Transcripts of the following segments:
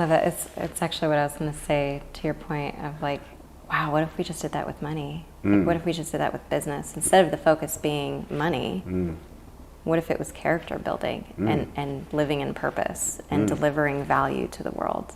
love it. It's actually what I was going to say to your point of like, wow, what if we just did that with money? Like, what if we just did that with business? Instead of the focus being money, what if it was character building and living in purpose and delivering value to the world?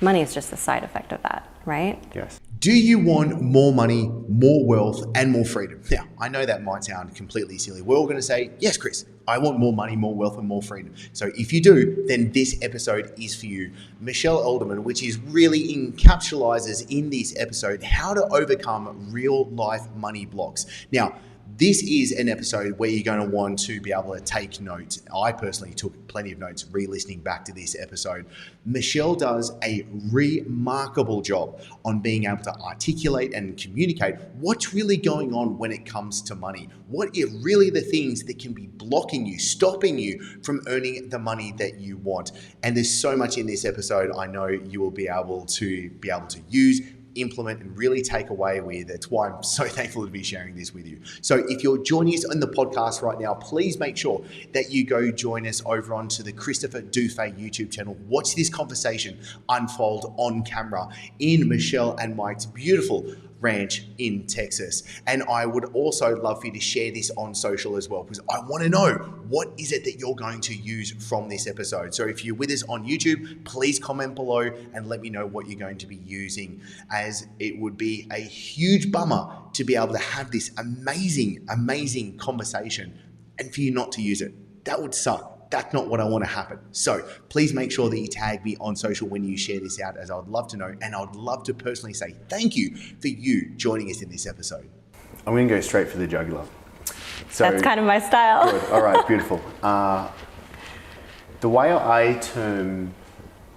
Money is just a side effect of that, right? Yes. Do you want more money, more wealth, and more freedom? Now, I know that might sound completely silly. We're all going to say, yes, Chris, I want more money, more wealth, and more freedom. So if you do, then this episode is for you. Michelle Elderman, which is really encapsulizes in this episode how to overcome real life money blocks. Now, this is an episode where you're going to want to be able to take notes. I personally took plenty of notes re-listening back to this episode. Michelle does a remarkable job on being able to articulate and communicate what's really going on when it comes to money. What are really the things that can be blocking you, stopping you from earning the money that you want? And there's so much in this episode I know you will be able to use, implement, and really take away with. That's why I'm so thankful to be sharing this with you. So if you're joining us on the podcast right now, please make sure that you go join us over onto the Christopher Dufey YouTube channel. Watch this conversation unfold on camera in Michelle and Mike's beautiful ranch in Texas. And I would also love for you to share this on social as well, because I want to know what is it that you're going to use from this episode. So if you're with us on YouTube, please comment below and let me know what you're going to be using, as it would be a huge bummer to be able to have this amazing conversation and for you not to use it. That would suck. That's not what I want to happen. So please make sure that you tag me on social when you share this out, as I would love to know. And I would love to personally say thank you for you joining us in this episode. I'm going to go straight for the jugular. So, That's kind of my style. Good. All right, beautiful. The way I term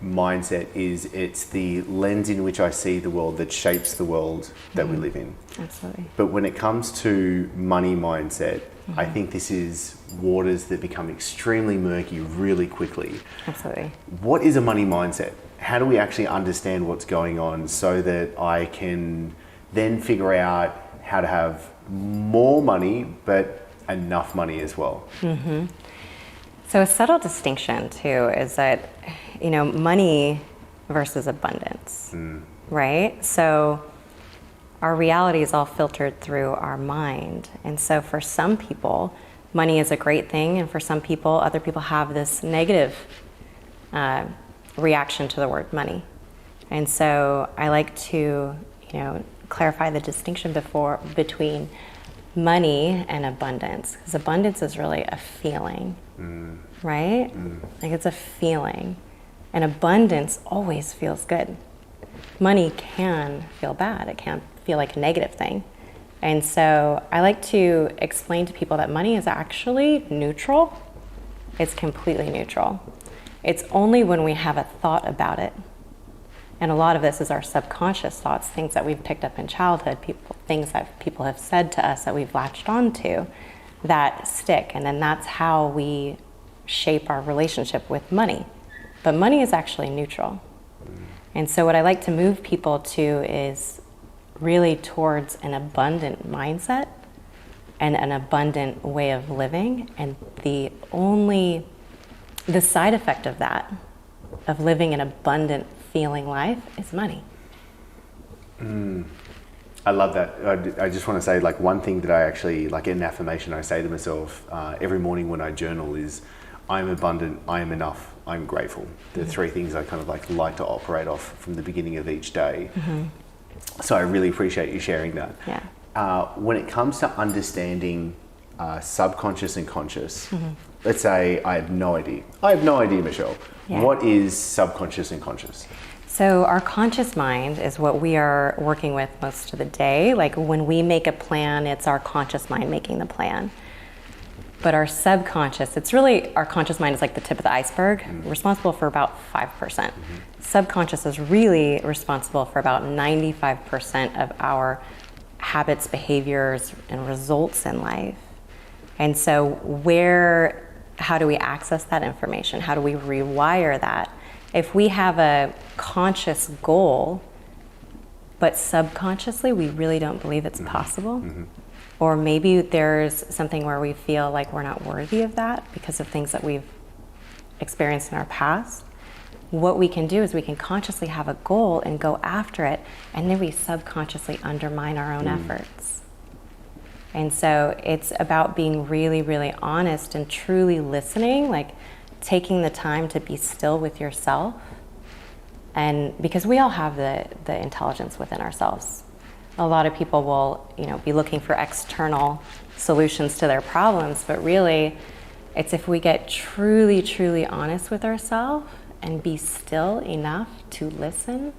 mindset is it's the lens in which I see the world that shapes the world that we live in. Absolutely. But when it comes to money mindset, I think this is waters that become extremely murky really quickly. Absolutely. What is a money mindset? How do we actually understand what's going on so that I can then figure out how to have more money, but enough money as well? So a subtle distinction too is that, money versus abundance, right? So our reality is all filtered through our mind. And so for some people, money is a great thing. And for some people, other people have this negative reaction to the word money. And so I like to, clarify the distinction between money and abundance. Because abundance is really a feeling, right? Like it's a feeling. And abundance always feels good. Money can feel bad. It can feel like a negative thing. And so I like to explain to people that money is actually neutral. It's completely neutral. It's only when we have a thought about it. And a lot of this is our subconscious thoughts, things that we've picked up in childhood, things that people have said to us that we've latched onto that stick. And then that's how we shape our relationship with money. But money is actually neutral. And so what I like to move people to is really towards an abundant mindset and an abundant way of living. And the side effect of that, of living an abundant feeling life, is money. I love that. I just want to say, one thing that I actually, an affirmation I say to myself every morning when I journal is, I am abundant, I am enough, I'm grateful. The three things I kind of like to operate off from the beginning of each day. So I really appreciate you sharing that. Yeah. When it comes to understanding subconscious and conscious, let's say I have no idea. Michelle. Yeah. What is subconscious and conscious? So our conscious mind is what we are working with most of the day. Like when we make a plan, it's our conscious mind making the plan. But our subconscious, our conscious mind is like the tip of the iceberg, responsible for about 5%. Subconscious is really responsible for about 95% of our habits, behaviors, and results in life. And so how do we access that information? How do we rewire that? If we have a conscious goal, but subconsciously we really don't believe it's possible, or maybe there's something where we feel like we're not worthy of that because of things that we've experienced in our past, what we can do is we can consciously have a goal and go after it, and then we subconsciously undermine our own efforts. And so it's about being really, really honest and truly listening, like taking the time to be still with yourself. And because we all have the intelligence within ourselves. A lot of people will, be looking for external solutions to their problems, but really it's if we get truly, truly honest with ourselves and be still enough to listen,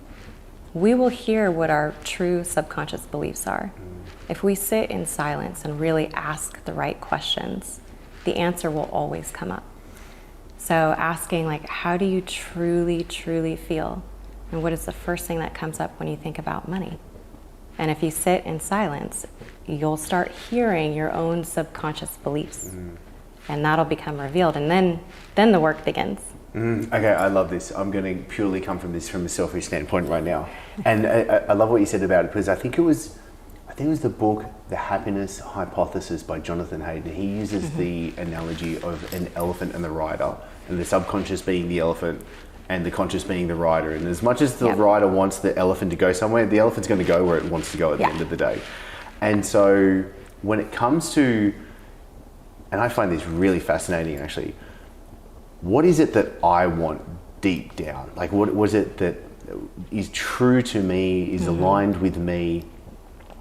we will hear what our true subconscious beliefs are. If we sit in silence and really ask the right questions, the answer will always come up. So asking, like, how do you truly, truly feel? And what is the first thing that comes up when you think about money? And if you sit in silence, you'll start hearing your own subconscious beliefs. And that'll become revealed. And then the work begins. Okay, I love this. I'm going to purely come from a selfish standpoint right now. And I love what you said about it, because I think it was the book, The Happiness Hypothesis by Jonathan Hayden. He uses the analogy of an elephant and the rider, and the subconscious being the elephant and the conscious being the rider. And as much as the rider wants the elephant to go somewhere, the elephant's going to go where it wants to go at the end of the day. And so when it comes to, and I find this really fascinating actually, what is it that I want deep down? Like what was it that is true to me, is aligned with me?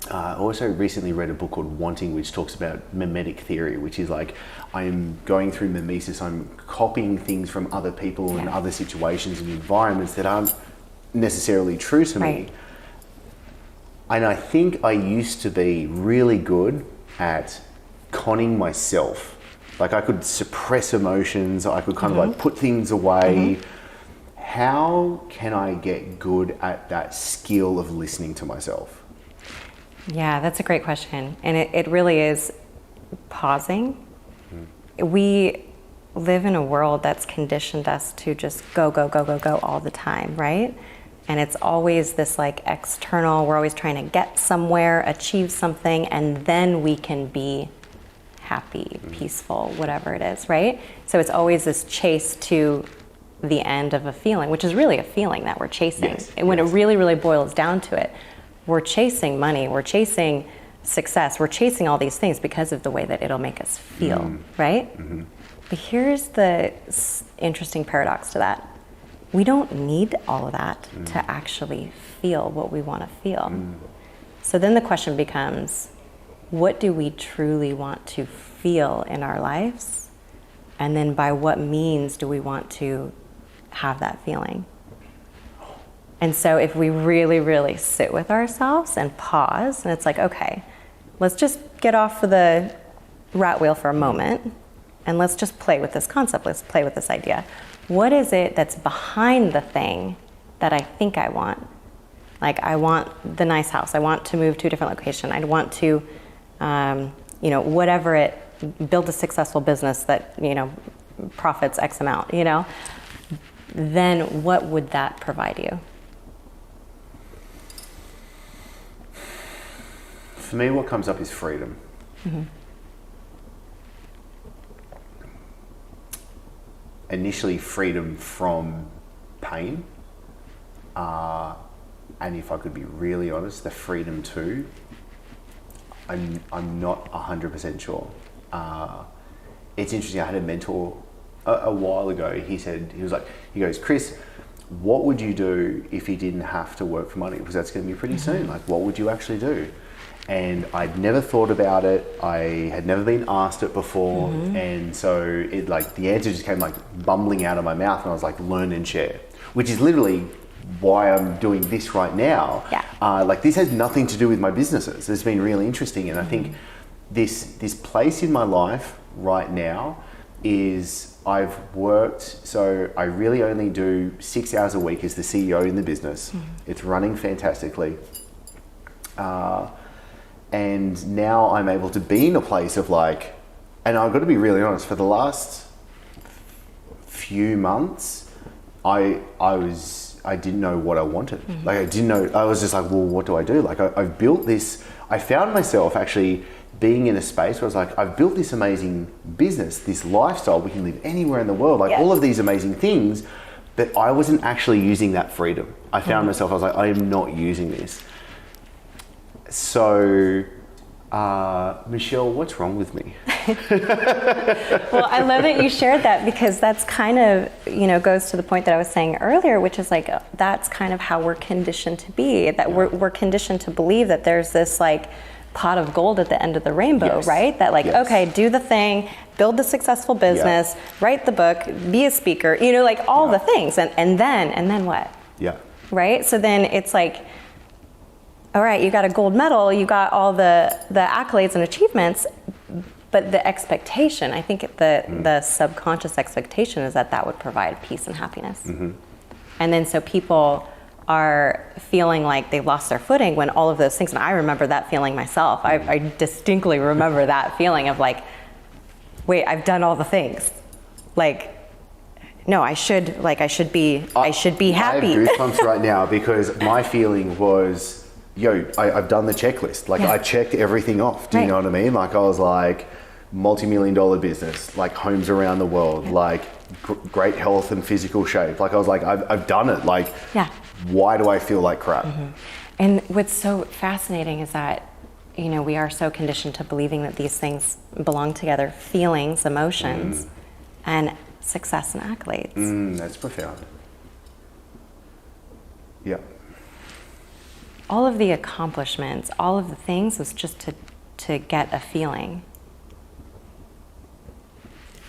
I also recently read a book called Wanting, which talks about mimetic theory, which is like, I'm going through mimesis, I'm copying things from other people and other situations and environments that aren't necessarily true to me. And I think I used to be really good at conning myself. Like I could suppress emotions, I could kind of like put things away. How can I get good at that skill of listening to myself? Yeah, that's a great question. And it really is pausing. We live in a world that's conditioned us to just go, go, go, go, go all the time, right? And it's always this like external, we're always trying to get somewhere, achieve something, and then we can be happy, peaceful, whatever it is, right? So it's always this chase to the end of a feeling, which is really a feeling that we're chasing. And when it really, really boils down to it, we're chasing money, we're chasing success, we're chasing all these things because of the way that it'll make us feel, right? But here's the interesting paradox to that. We don't need all of that to actually feel what we want to feel. So then the question becomes, what do we truly want to feel in our lives? And then by what means do we want to have that feeling? And so if we really, really sit with ourselves and pause, and it's like, okay, let's just get off of the rat wheel for a moment, and let's just play with this concept, let's play with this idea. What is it that's behind the thing that I think I want? Like, I want the nice house, I want to move to a different location, I want to, whatever it, build a successful business that, profits X amount, then what would that provide you? For me, what comes up is freedom. Initially, freedom from pain. And if I could be really honest, the freedom to, I'm not 100% sure. It's interesting, I had a mentor a while ago. He goes, Chris, what would you do if you didn't have to work for money? Because that's going to be pretty soon. Like, what would you actually do? And I'd never thought about it. I had never been asked it before. And so the answer just came like bumbling out of my mouth. And I was like, learn and share, which is literally why I'm doing this right now. This has nothing to do with my businesses. It's been really interesting. And I think this place in my life right now is I've worked, so I really only do 6 hours a week as the CEO in the business. It's running fantastically. And now I'm able to be in a place of like, and I've got to be really honest, for the last few months, I didn't know what I wanted. Like I didn't know, I was just like, well, what do I do? Like I've built this, I found myself actually being in a space where I was like, I've built this amazing business, this lifestyle, we can live anywhere in the world, like all of these amazing things, but I wasn't actually using that freedom. I found myself, I was like, I am not using this. So, Michelle, what's wrong with me? Well, I love that you shared that, because that's kind of, goes to the point that I was saying earlier, which is like, that's kind of how we're conditioned to be, that we're conditioned to believe that there's this like pot of gold at the end of the rainbow, right? That like, okay, do the thing, build the successful business, write the book, be a speaker, like all the things. And then what? Yeah. Right? So then it's like, all right, you got a gold medal, you got all the accolades and achievements, but the expectation, I think the subconscious expectation is that would provide peace and happiness. And then so people are feeling like they've lost their footing when all of those things, and I remember that feeling myself. I distinctly remember that feeling of like, wait, I've done all the things. Like, no, I should be happy. I have goosebumps right now, because my feeling was, I've done the checklist. Like, I checked everything off. Do you know what I mean? Like, I was like, multi-million-dollar business, like homes around the world, like great health and physical shape. Like, I was like, I've done it. Like, why do I feel like crap? And what's so fascinating is that, we are so conditioned to believing that these things belong together: feelings, emotions, and success and accolades. That's profound. Yeah. All of the accomplishments, all of the things was just to get a feeling.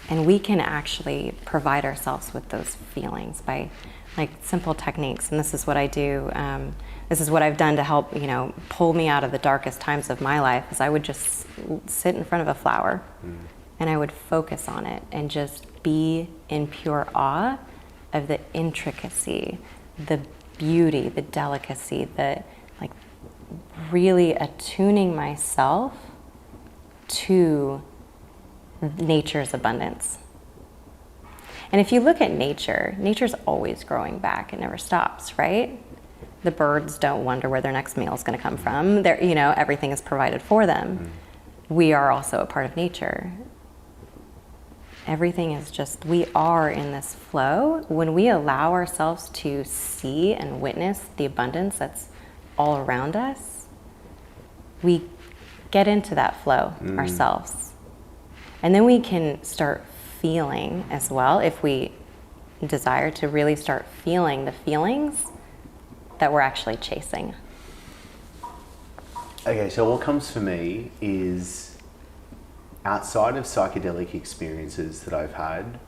And we can actually provide ourselves with those feelings by like simple techniques. And this is what I do. This is what I've done to help, pull me out of the darkest times of my life, is I would just sit in front of a flower and I would focus on it and just be in pure awe of the intricacy, the beauty, the delicacy, like really attuning myself to nature's abundance. And if you look at nature's always growing back. It never stops, right? The birds don't wonder where their next meal is going to come from. Everything is provided for them. We are also a part of nature. Everything is just, we are in this flow. When we allow ourselves to see and witness the abundance that's all around us, we get into that flow ourselves. And then we can start feeling as well, if we desire to really start feeling the feelings that we're actually chasing. Okay, so what comes for me is, outside of psychedelic experiences that I've had,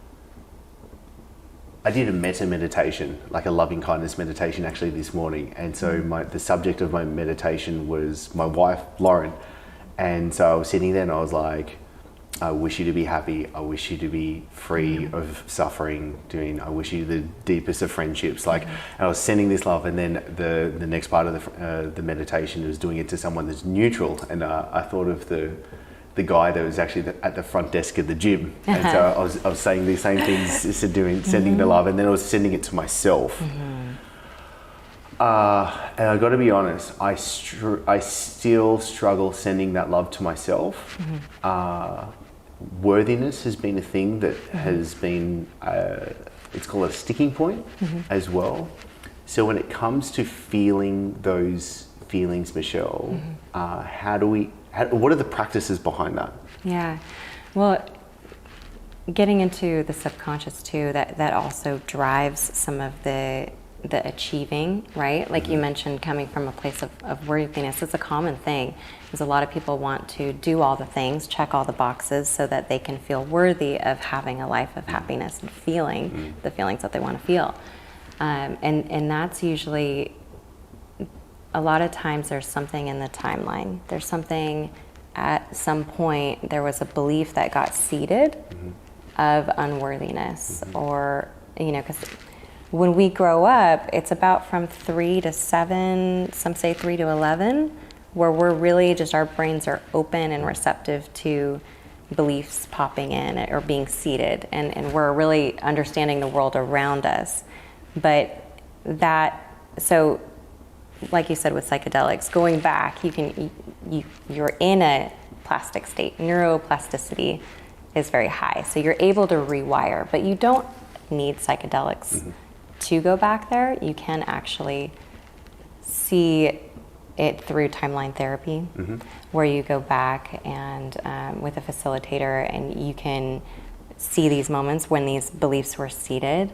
I did a metta meditation, like a loving kindness meditation actually this morning. And so the subject of my meditation was my wife, Lauren. And so I was sitting there and I was like, I wish you to be happy. I wish you to be free of suffering. I wish you the deepest of friendships. Like, and I was sending this love, and then the next part of the meditation was doing it to someone that's neutral. And I thought of the guy that was actually at the front desk at the gym, and so I was saying these same things, sending the love, and then I was sending it to myself. And I got to be honest, I still struggle sending that love to myself. Worthiness has been a thing that has been, it's called a sticking point as well. So when it comes to feeling those feelings, Michelle, what are the practices behind that? Yeah, well, getting into the subconscious too, that also drives some of the achieving, right? Like you mentioned, coming from a place of worthiness, it's a common thing, because a lot of people want to do all the things, check all the boxes, so that they can feel worthy of having a life of happiness and feeling the feelings that they want to feel. And that's usually, a lot of times there's something in the timeline. There's something at some point, there was a belief that got seeded of unworthiness, or, because when we grow up, it's about from 3 to 7, some say 3 to 11, where we're really just, our brains are open and receptive to beliefs popping in or being seeded, and we're really understanding the world around us. But so like you said with psychedelics, going back, you're in a plastic state. Neuroplasticity is very high, so you're able to rewire, but you don't need psychedelics to go back there, you can actually see it through timeline therapy, where you go back and with a facilitator, and you can see these moments when these beliefs were seated,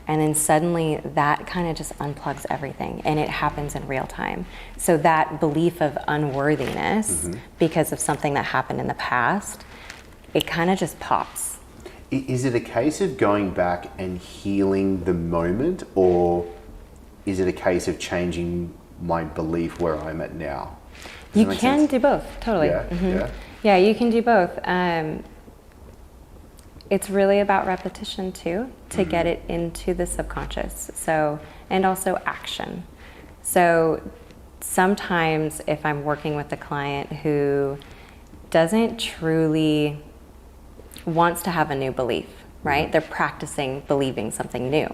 and then suddenly that kind of just unplugs everything, and it happens in real time. So that belief of unworthiness because of something that happened in the past, it kind of just pops. Is it a case of going back and healing the moment, or is it a case of changing my belief where I'm at now? You can do both, totally. Yeah, you can do both. It's really about repetition too, to get it into the subconscious. So, and also action. So sometimes if I'm working with a client who doesn't truly wants to have a new belief, right? They're practicing believing something new.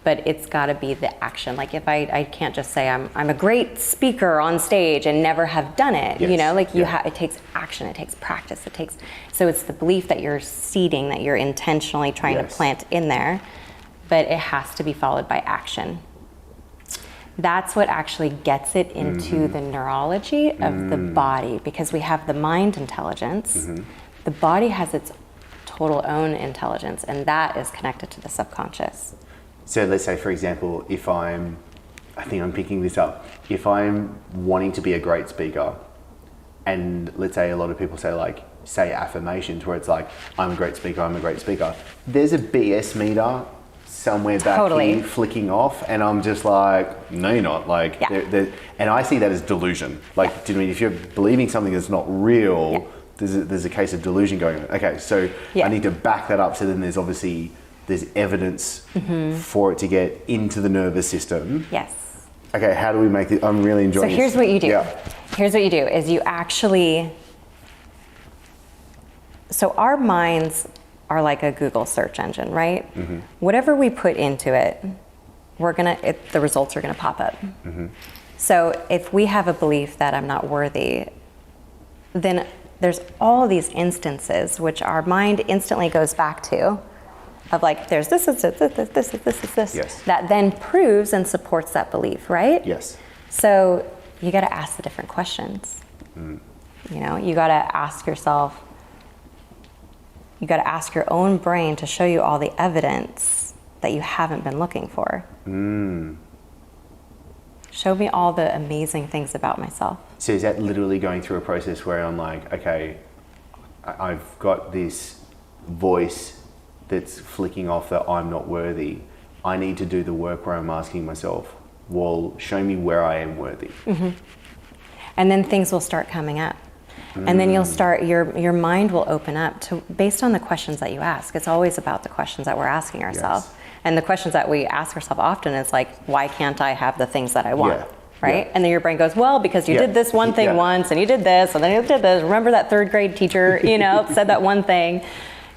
But it's got to be the action. Like if I can't just say I'm a great speaker on stage and never have done it. You know, like it takes action, it takes practice, so it's the belief that you're seeding, that you're intentionally trying to plant in there, but it has to be followed by action. That's what actually gets it into the neurology of the body, because we have the mind intelligence. The body has its total own intelligence, and that is connected to the subconscious. So let's say, for example, I think I'm picking this up, if I'm wanting to be a great speaker, and let's say a lot of people say affirmations where it's like, I'm a great speaker, there's a BS meter somewhere back here flicking off, and I'm just like, no you're not, like, and I see that as delusion. Like, do you mean if you're believing something that's not real, there's a case of delusion going on. Okay, so I need to back that up, so then there's evidence for it to get into the nervous system. Yes. Okay, how do we make it? I'm really enjoying this. So here's what you do. Here's what you do is you actually, so our minds are like a Google search engine, right? Whatever we put into it, the results are gonna pop up. So if we have a belief that I'm not worthy, then there's all these instances which our mind instantly goes back to, of like, there's this, that then proves and supports that belief, right? Yes. So you got to ask the different questions. You know, you got to ask yourself, you got to ask your own brain to show you all the evidence that you haven't been looking for. Show me all the amazing things about myself. So is that literally going through a process where I'm like, okay, I've got this voice that's flicking off that I'm not worthy. I need to do the work where I'm asking myself, well, show me where I am worthy. And then things will start coming up. And then you'll start, your mind will open up to, based on the questions that you ask. It's always about the questions that we're asking ourselves. And the questions that we ask ourselves often is like, why can't I have the things that I want? Right? And then your brain goes, well, because you did this one thing once, and you did this, and then you did this. Remember that third grade teacher, said that one thing.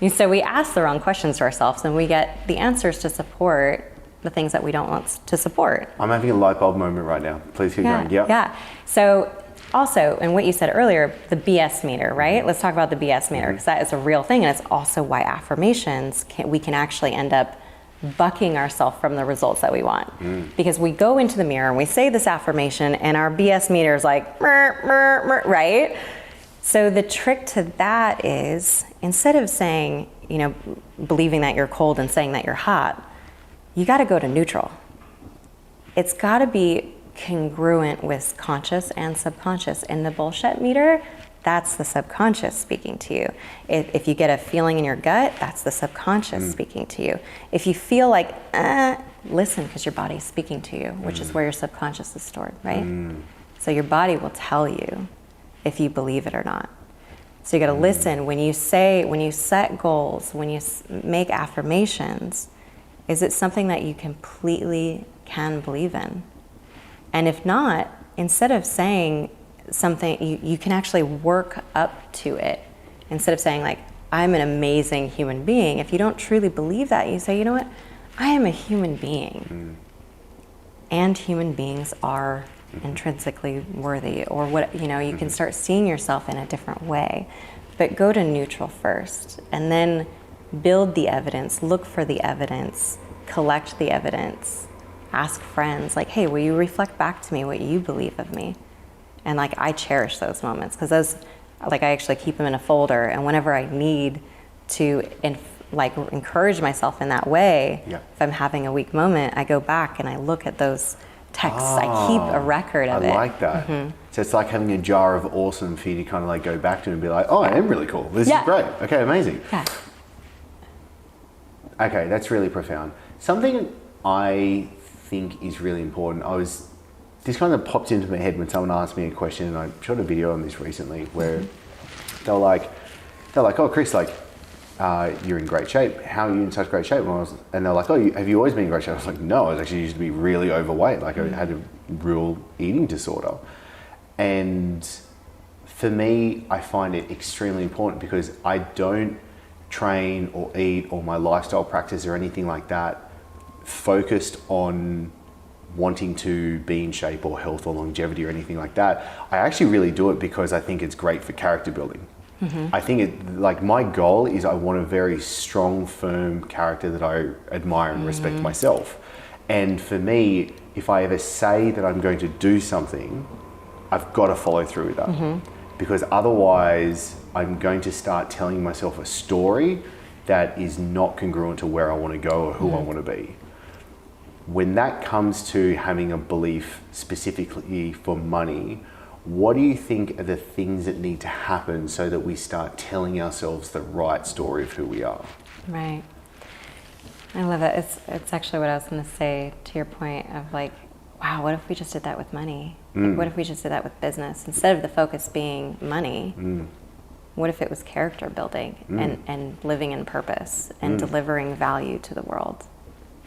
And so we ask the wrong questions to ourselves, and we get the answers to support the things that we don't want to support. I'm having a light bulb moment right now. Please keep going. Yeah. So also, and what you said earlier, the BS meter, right? Let's talk about the BS meter, because that is a real thing, and it's also why affirmations, we can actually end up bucking ourselves from the results that we want. Because we go into the mirror and we say this affirmation, and our BS meter is like, meh, meh, meh, right? So the trick to that is, instead of saying, believing that you're cold and saying that you're hot, you got to go to neutral. It's got to be congruent with conscious and subconscious. In the bullshit meter, that's the subconscious speaking to you. If you get a feeling in your gut, that's the subconscious speaking to you. If you feel like, listen, because your body's speaking to you, which is where your subconscious is stored, right? So your body will tell you if you believe it or not. So you got to listen when you set goals, when you make affirmations, is it something that you completely can believe in? And if not, instead of saying something, you can actually work up to it. Instead of saying like, I'm an amazing human being, if you don't truly believe that, you say, you know what, I am a human being. And human beings are intrinsically worthy, or what, you can start seeing yourself in a different way. But go to neutral first, and then build the evidence, look for the evidence, collect the evidence, ask friends, like, hey, will you reflect back to me what you believe of me? And like, I cherish those moments, because those, like, I actually keep them in a folder, and whenever I need to encourage myself in that way, if I'm having a weak moment, I go back and I look at those texts. I keep a record of it. I like that. So it's like having a jar of awesome for you to kind of like go back to and be like, oh, I am really cool. This is great. Okay, amazing. Yeah. Okay, that's really profound. Something I think is really important. This kind of popped into my head when someone asked me a question, and I shot a video on this recently where they're like, oh, Chris, like, you're in great shape. How are you in such great shape? And they're like, oh, have you always been in great shape? I was like, no, I was actually used to be really overweight. Like, I had a real eating disorder. And for me, I find it extremely important because I don't train or eat or my lifestyle practice or anything like that focused on wanting to be in shape or health or longevity or anything like that. I actually really do it because I think it's great for character building. I think my goal is I want a very strong, firm character that I admire and respect myself. And for me, if I ever say that I'm going to do something, I've got to follow through with that. Because otherwise I'm going to start telling myself a story that is not congruent to where I want to go or who I want to be. When that comes to having a belief specifically for money, what do you think are the things that need to happen so that we start telling ourselves the right story of who we are? Right. I love it. It's actually what I was going to say to your point of like, wow, what if we just did that with money? Like, what if we just did that with business? Instead of the focus being money, what if it was character building and living in purpose and delivering value to the world?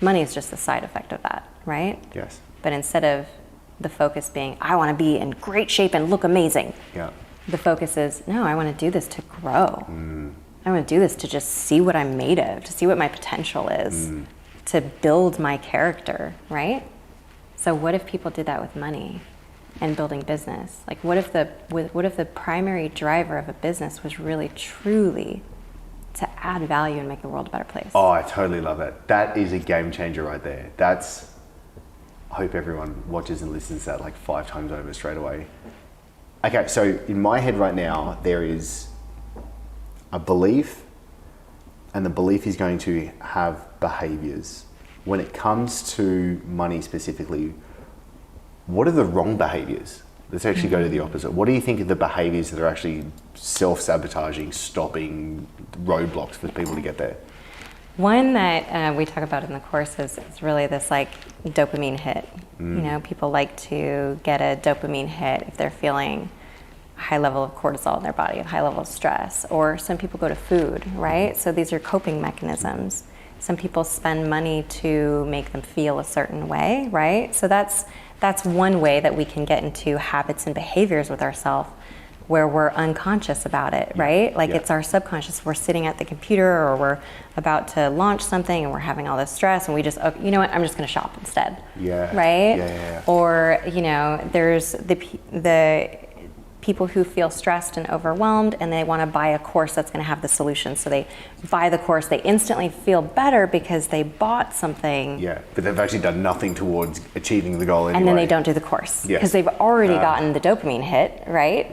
Money is just a side effect of that, right? Yes. But instead of the focus being, I want to be in great shape and look amazing. Yeah. The focus is, no, I want to do this to grow. I want to do this to just see what I'm made of, to see what my potential is, to build my character, right? So what if people did that with money and building business? Like, what if the primary driver of a business was really, truly to add value and make the world a better place? Oh, I totally love it. That is a game changer right there. I hope everyone watches and listens to that like 5 times over straight away. Okay, so in my head right now, there is a belief, and the belief is going to have behaviors. When it comes to money specifically, what are the wrong behaviors? Let's actually go to the opposite. What do you think are the behaviors that are actually self-sabotaging, stopping, roadblocks for people to get there? One that we talk about in the course is really this like dopamine hit. You know, people like to get a dopamine hit if they're feeling a high level of cortisol in their body, a high level of stress, or some people go to food, right? So these are coping mechanisms. Some people spend money to make them feel a certain way, right? So that's one way that we can get into habits and behaviors with ourselves where we're unconscious about it, right? Like it's our subconscious. We're sitting at the computer or we're about to launch something and we're having all this stress and we just, oh, you know what, I'm just gonna shop instead. Yeah. Right? Yeah. Or, you know, there's the people who feel stressed and overwhelmed and they wanna buy a course that's gonna have the solution. So they buy the course, they instantly feel better because they bought something. Yeah, but they've actually done nothing towards achieving the goal anyway. And then they don't do the course because they've already gotten the dopamine hit, right?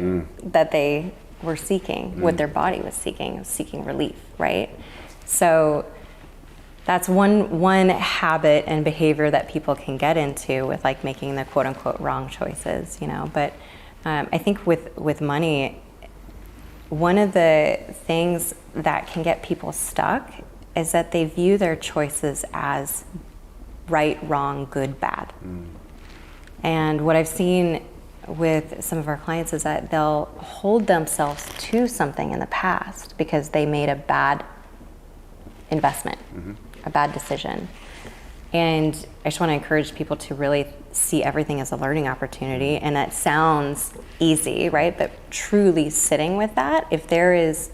That they were seeking, what their body was seeking relief, right? So that's one habit and behavior that people can get into with like making the quote unquote wrong choices, you know. But I think with money, one of the things that can get people stuck is that they view their choices as right, wrong, good, bad. And what I've seen with some of our clients is that they'll hold themselves to something in the past because they made a bad investment, a bad decision. And I just want to encourage people to really see everything as a learning opportunity. And that sounds easy, right? But truly sitting with that, if there is,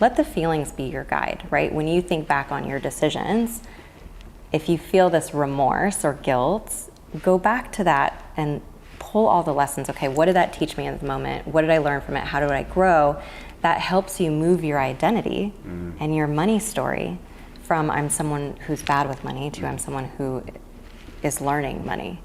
let the feelings be your guide, right? When you think back on your decisions, if you feel this remorse or guilt, go back to that and pull all the lessons. Okay, what did that teach me in the moment? What did I learn from it? How do I grow? That helps you move your identity and your money story from I'm someone who's bad with money to I'm someone who is learning money,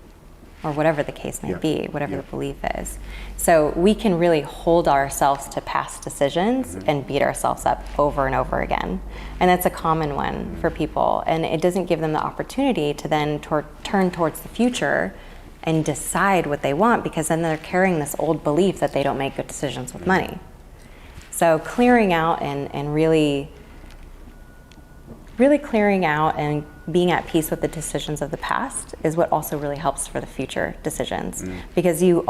or whatever the case may Yeah. be, whatever Yeah. the belief is. So we can really hold ourselves to past decisions and beat ourselves up over and over again. And that's a common one for people. And it doesn't give them the opportunity to then turn towards the future and decide what they want, because then they're carrying this old belief that they don't make good decisions with money. So clearing out and really clearing out and being at peace with the decisions of the past is what also really helps for the future decisions, because you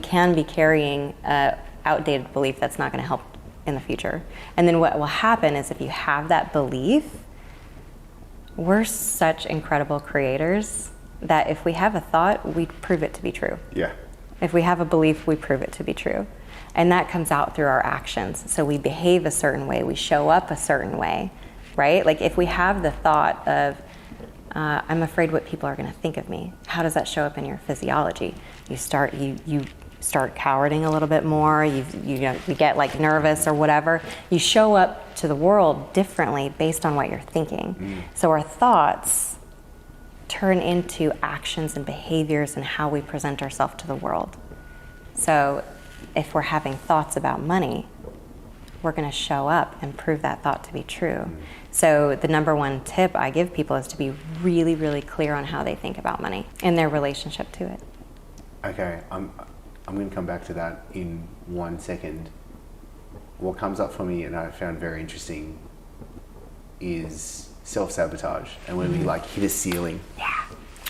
can be carrying a outdated belief that's not going to help in the future. And then what will happen is, if you have that belief, we're such incredible creators that if we have a thought, we prove it to be true. Yeah. If we have a belief, we prove it to be true. And that comes out through our actions. So we behave a certain way, we show up a certain way, right? Like if we have the thought of, I'm afraid what people are going to think of me, how does that show up in your physiology? You start cowarding a little bit more, you get like nervous or whatever. You show up to the world differently based on what you're thinking. So our thoughts turn into actions and behaviors and how we present ourselves to the world. So if we're having thoughts about money, we're going to show up and prove that thought to be true. So the number one tip I give people is to be really, really clear on how they think about money and their relationship to it. Okay, I'm going to come back to that in 1 second. What comes up for me, and I found very interesting, is self-sabotage, and when we like hit a ceiling. Yeah.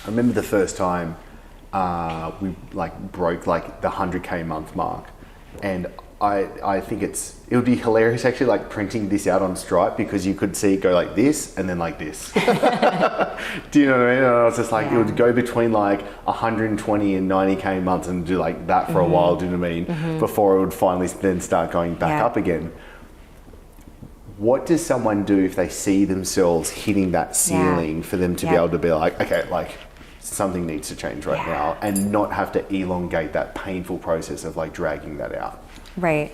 I remember the first time we like broke like the 100K month mark, and I think it would be hilarious actually like printing this out on Stripe, because you could see it go like this and then like this. Do you know what I mean? And I was just like, it would go between like 120 and 90K months and do like that for a while, do you know what I mean? Before it would finally then start going back up again. What does someone do if they see themselves hitting that ceiling for them to be able to be like, okay, like something needs to change right now, and not have to elongate that painful process of like dragging that out? Right.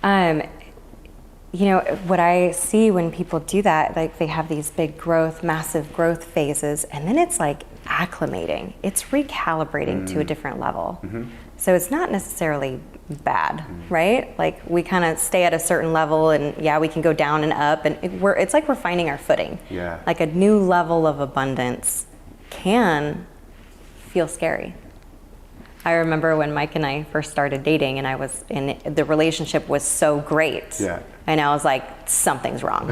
What I see when people do that, like they have these big massive growth phases, and then it's like acclimating. It's recalibrating to a different level. So it's not necessarily bad, right? Like we kind of stay at a certain level, and we can go down and up, and it's like we're finding our footing. Yeah. Like a new level of abundance can feel scary. I remember when Mike and I first started dating, and the relationship was so great. Yeah. And I was like, something's wrong.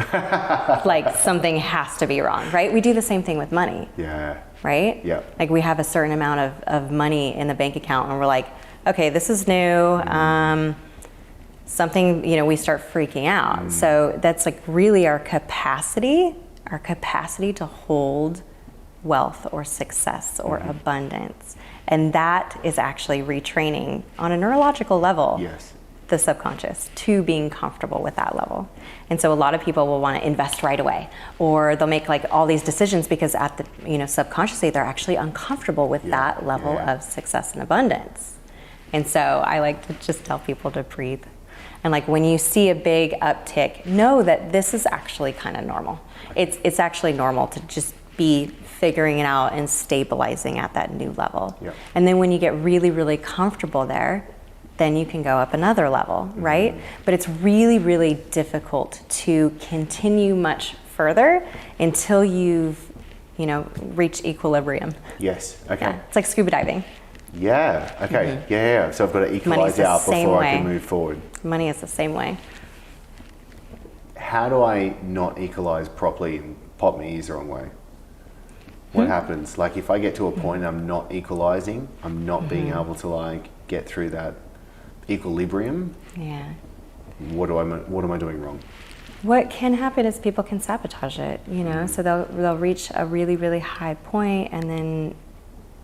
Like something has to be wrong, right? We do the same thing with money. Yeah. Right? Yeah. Like we have a certain amount of money in the bank account, and we're like, okay, this is new. Something, we start freaking out. So that's like really our capacity to hold wealth or success or abundance. And that is actually retraining on a neurological level. Yes. The subconscious to being comfortable with that level. And so a lot of people will want to invest right away, or they'll make like all these decisions because at the, subconsciously they're actually uncomfortable with that level of success and abundance. And so I like to just tell people to breathe. And like when you see a big uptick, know that this is actually kind of normal. It's actually normal to just be figuring it out and stabilizing at that new level. Yep. And then when you get really, really comfortable there, then you can go up another level, right? But it's really, really difficult to continue much further until you've, reached equilibrium. Yes, okay. Yeah. It's like scuba diving. Yeah, okay, yeah. So I've got to equalize out before I can move forward. Money is the same way. How do I not equalize properly and pop my ears the wrong way? What happens? Like if I get to a point I'm not equalizing, I'm not being able to like get through that equilibrium. Yeah. What am I doing wrong? What can happen is people can sabotage it, so they'll reach a really, really high point, and then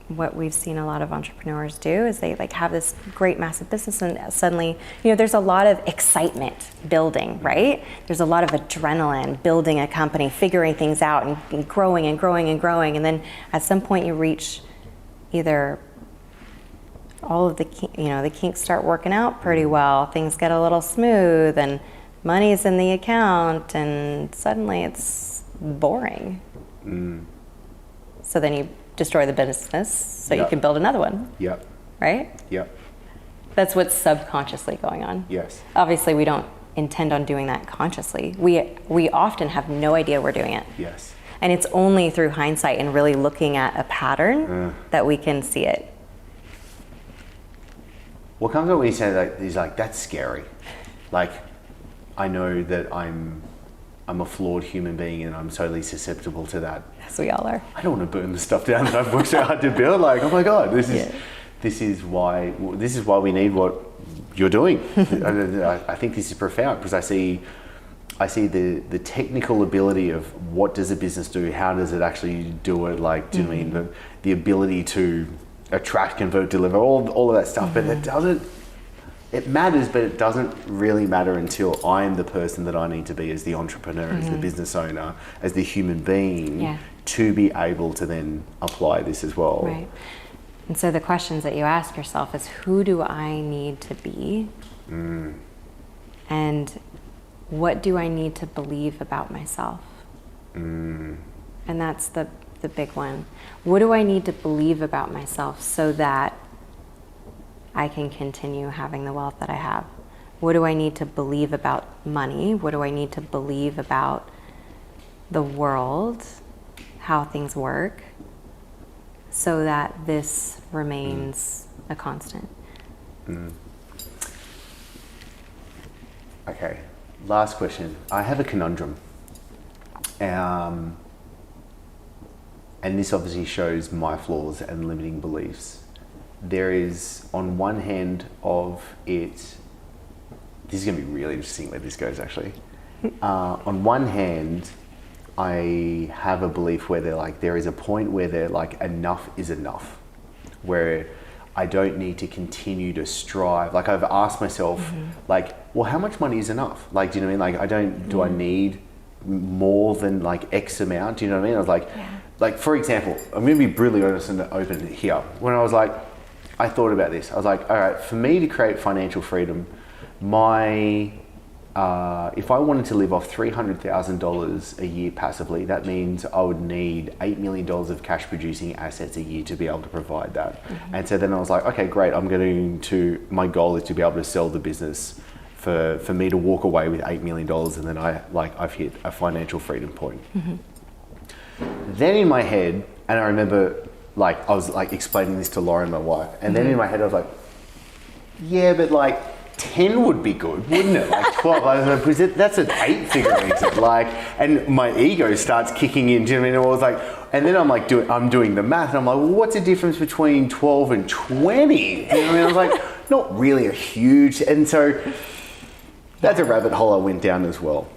what we've seen a lot of entrepreneurs do is they like have this great massive business, and suddenly, there's a lot of excitement building, right? There's a lot of adrenaline building a company, figuring things out and growing and growing and growing. And then at some point you reach either all of the kinks start working out pretty well, things get a little smooth, and money's in the account, and suddenly it's boring. So then you destroy the business so you Yep. can build another one, Yep. right? Yep. That's what's subconsciously going on. Yes. Obviously, we don't intend on doing that consciously. We often have no idea we're doing it. Yes. And it's only through hindsight and really looking at a pattern that we can see it. What comes up when you say that is like, that's scary. Like, I know that I'm a flawed human being and I'm totally susceptible to that. As we all are. I don't want to burn the stuff down that I've worked so hard to build. Like, oh my God, this is why we need what you're doing. I think this is profound because I see the technical ability of what does a business do, how does it actually do it, like, do you know what I mean? The ability to attract, convert, deliver, all of that stuff, but it matters, but it doesn't really matter until I'm the person that I need to be as the entrepreneur, as the business owner, as the human being to be able to then apply this as well. Right. And so the questions that you ask yourself is, who do I need to be? And what do I need to believe about myself? And that's the big one. What do I need to believe about myself so that I can continue having the wealth that I have? What do I need to believe about money? What do I need to believe about the world, how things work, so that this remains a constant? Okay, last question. I have a conundrum. And this obviously shows my flaws and limiting beliefs. There is, on one hand of it, this is going to be really interesting where this goes actually. On one hand, I have a belief where there is a point where they're like, enough is enough, where I don't need to continue to strive. Like, I've asked myself, like, well, how much money is enough? Like, do you know what I mean? Like, do I need more than like X amount? Do you know what I mean? I was like, like, for example, I'm going to be brutally honest and open here. When I was like, I thought about this. I was like, all right, for me to create financial freedom, if I wanted to live off $300,000 a year passively, that means I would need $8 million of cash producing assets a year to be able to provide that. And so then I was like, okay, great. My goal is to be able to sell the business for me to walk away with $8 million. And then I've hit a financial freedom point. Then in my head, and I remember like, I was like explaining this to Lauren, my wife. And then in my head, I was like, yeah, but like 10 would be good, wouldn't it? Like 12, because that's an 8-figure exit. Like, and my ego starts kicking in. Do you know what I mean? I was like, and then I'm doing the math, and I'm like, well, what's the difference between 12 and 20? You know what I mean? I was like, not really a huge, and so that's a rabbit hole I went down as well.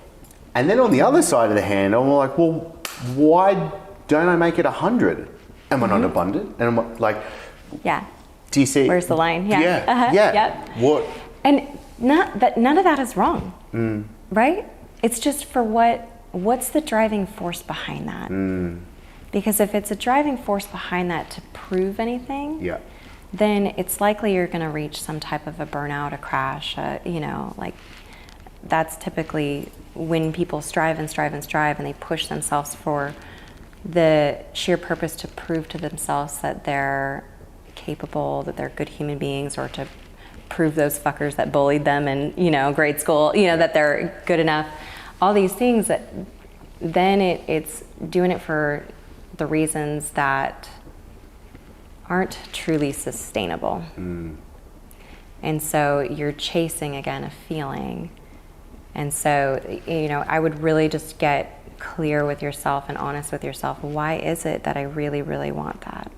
And then on the other side of the hand, I'm like, well, why don't I make it 100? Am I not abundant? And I'm like, do you see? Where's the line? Yeah. What? And none of that is wrong, right? It's just for what's the driving force behind that? Because if it's a driving force behind that to prove anything, then it's likely you're going to reach some type of a burnout, a crash, like that's typically when people strive and they push themselves for the sheer purpose to prove to themselves that they're capable, that they're good human beings, or to prove those fuckers that bullied them in, grade school, that they're good enough. All these things that then it's doing it for the reasons that aren't truly sustainable. And so you're chasing, again, a feeling. And so, I would really just get clear with yourself and honest with yourself. Why is it that I really, really want that?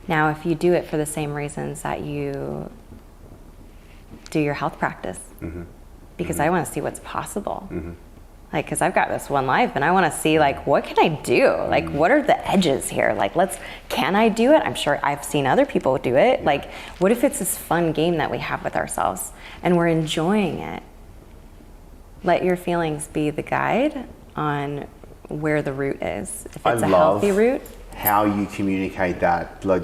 Now, if you do it for the same reasons that you do your health practice, because I want to see what's possible. Like, because I've got this one life and I want to see, like, what can I do? Like, what are the edges here? Like, can I do it? I'm sure I've seen other people do it. Like, what if it's this fun game that we have with ourselves and we're enjoying it? Let your feelings be the guide on where the route is. If it's a healthy route. How you communicate that, like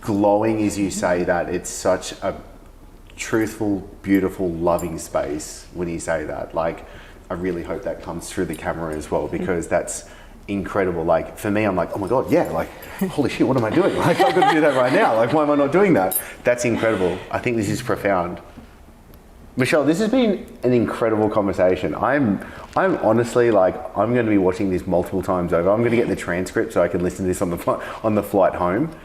glowing as you say that, it's such a truthful, beautiful, loving space when you say that. Like, I really hope that comes through the camera as well, because that's incredible. Like for me, I'm like, oh my God, yeah, like holy shit, what am I doing? Like I've got to do that right now. Like why am I not doing that? That's incredible. I think this is profound. Michelle, this has been an incredible conversation. I'm honestly like, I'm going to be watching this multiple times over. I'm going to get the transcript so I can listen to this on the flight home.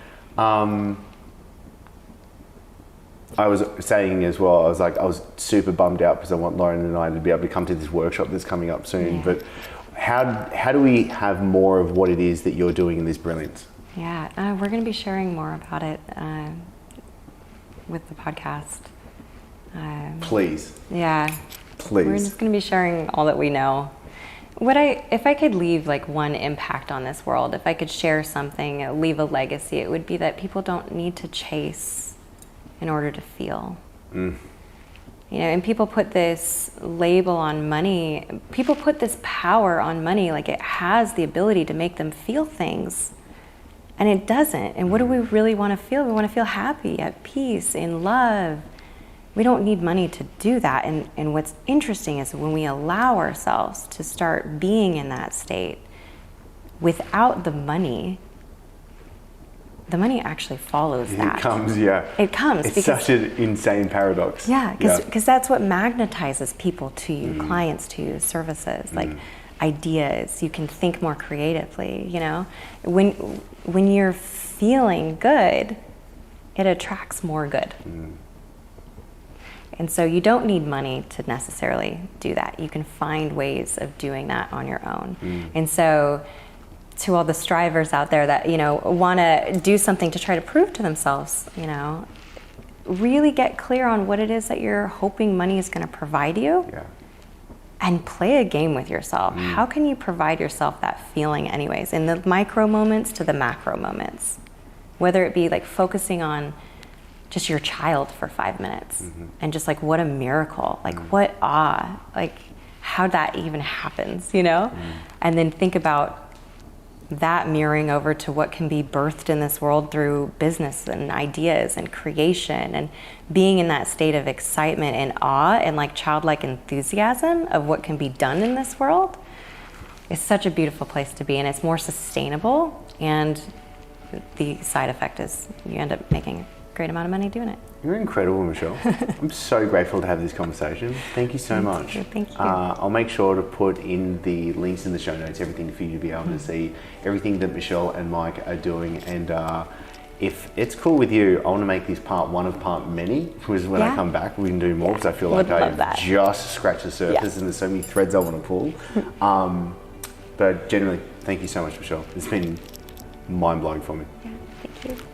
I was saying as well, I was super bummed out because I want Lauren and I to be able to come to this workshop that's coming up soon. Yeah. But how do we have more of what it is that you're doing in this brilliance? Yeah, we're going to be sharing more about it with the podcast. Please. Yeah. Please. We're just going to be sharing all that we know. If I could leave like one impact on this world, if I could share something, leave a legacy, it would be that people don't need to chase in order to feel. You know, and people put this label on money, people put this power on money, like it has the ability to make them feel things, and it doesn't. And what do we really want to feel? We want to feel happy, at peace, in love. We don't need money to do that. And what's interesting is when we allow ourselves to start being in that state without the money actually follows that. It comes, yeah. It comes. It's such an insane paradox. Yeah, because that's what magnetizes people to you, clients to you, services, like ideas. You can think more creatively, you know? When you're feeling good, it attracts more good. And so you don't need money to necessarily do that. You can find ways of doing that on your own. And so to all the strivers out there that, you know, want to do something to try to prove to themselves, you know, really get clear on what it is that you're hoping money is going to provide you. Yeah. And play a game with yourself. How can you provide yourself that feeling anyways, in the micro moments to the macro moments? Whether it be like focusing on just your child for 5 minutes and just like what a miracle, like what awe, like how that even happens, you know? And then think about that mirroring over to what can be birthed in this world through business and ideas and creation, and being in that state of excitement and awe and like childlike enthusiasm of what can be done in this world is such a beautiful place to be. And it's more sustainable, and the side effect is you end up making a great amount of money doing it. You're incredible, Michelle. I'm so grateful to have this conversation. Thank you so much. Thank you. I'll make sure to put in the links in the show notes, everything for you to be able to see everything that Michelle and Mike are doing. And if it's cool with you, I want to make this part one of part many, because when I come back we can do more, because I feel like I've just scratched the surface and there's so many threads I want to pull. But generally, thank you so much, Michelle. It's been mind-blowing for me. Yeah, thank you.